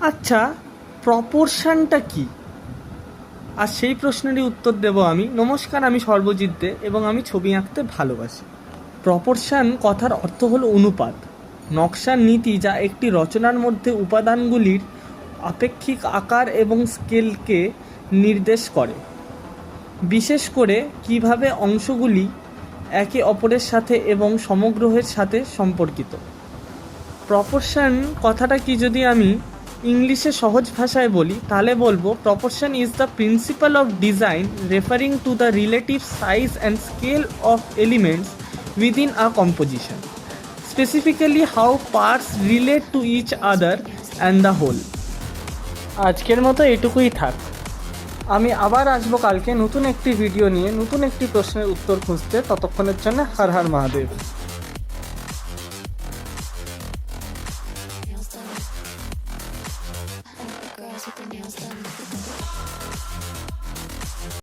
আচ্ছা, প্রপোর্শনটা কি? আর সেই প্রশ্নেরই উত্তর দেব আমি। নমস্কার, আমি সর্বজিৎ দে এবং আমি ছবি আঁকতে ভালোবাসি। প্রপোর্শন কথার অর্থ হলো অনুপাত, নকশার নীতি যা একটি রচনার মধ্যে উপাদানগুলির আপেক্ষিক আকার এবং স্কেলকে নির্দেশ করে, বিশেষ করে কিভাবে অংশগুলি একে অপরের সাথে এবং সমগ্রের সাথে সম্পর্কিত। প্রপোর্শন কথাটা কি যদি আমি ইংলিশে সহজ ভাষায় বলি তাহলে বলবো proportion is the principle of design referring to the relative size and scale of elements within a composition, specifically how parts relate to each other and the whole. আজকের মতো এটুকুই থাক। আমি আবার আসবো কালকে নতুন একটি ভিডিও নিয়ে, নতুন একটি প্রশ্নের উত্তর খুঁজতে। ততক্ষণের জন্য Har Har Mahadev. Girls with their nails done.